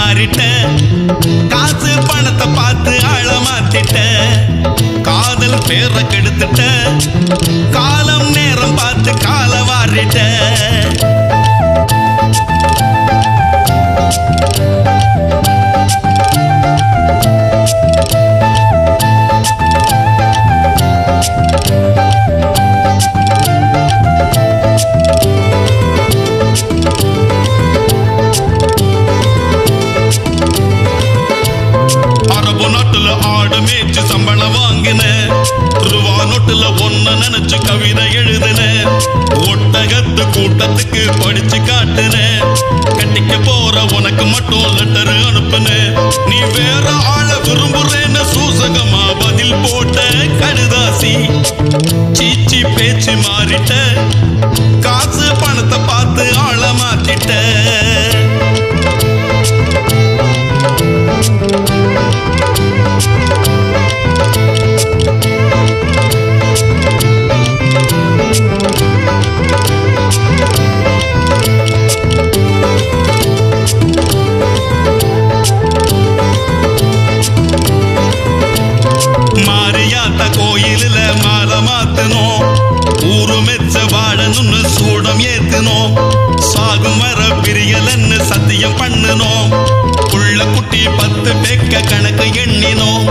மாறிட்ட காசு பணத்தை பார்த்து ஆழ மாத்திட்ட காதல் பேரை கெடுத்துட்ட காலம் நேரம் பார்த்து கால வாரிட்ட சம்பளம் வாங்கின ரூபா நோட்டுல ஒன்ன நினைச்சு கவிதை எழுதுன ஒட்டகத்து கூட்டத்துக்கு படிச்சு காட்டுன கட்டிக்க போற உனக்கு மட்டும் லெட்டர் அனுப்புன நீ வேற ஆள விரும்புறேன்னு சூசகமா பதில் போட்ட கடுதாசி சீச்சி பேச்சு மாறிட்ட காசு பணத்தை பார்த்து ஆள மாத்திட்ட மாரியாத்தா கோயிலில மாலை மாத்தணும் ஊரு மெச்ச வாழணும்னு சூடம் ஏத்தணும் சாகும் வர பிரியலன்னு சத்தியம் பண்ணணும் புள்ள குட்டி 10 பேக்க கணக்கு எண்ணினோம்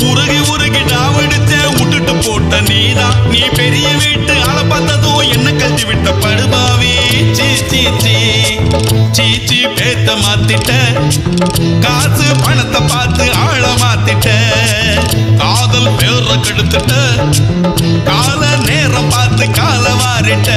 உருகி உருகி டாவடிச்ச விட்டுட்டு போட்ட நீதான் நீ பெரிய வீட்டு ஆள பார்த்ததும் என்ன கஞ்சி விட்ட படுபாவி சீச்சி சீச்சி பேத்த மாத்திட்ட காசு பணத்தை பார்த்து ஆழ மாத்திட்ட காதல் பேர கெடுத்துட்ட கால நேரம் பார்த்து கால வாரிட்ட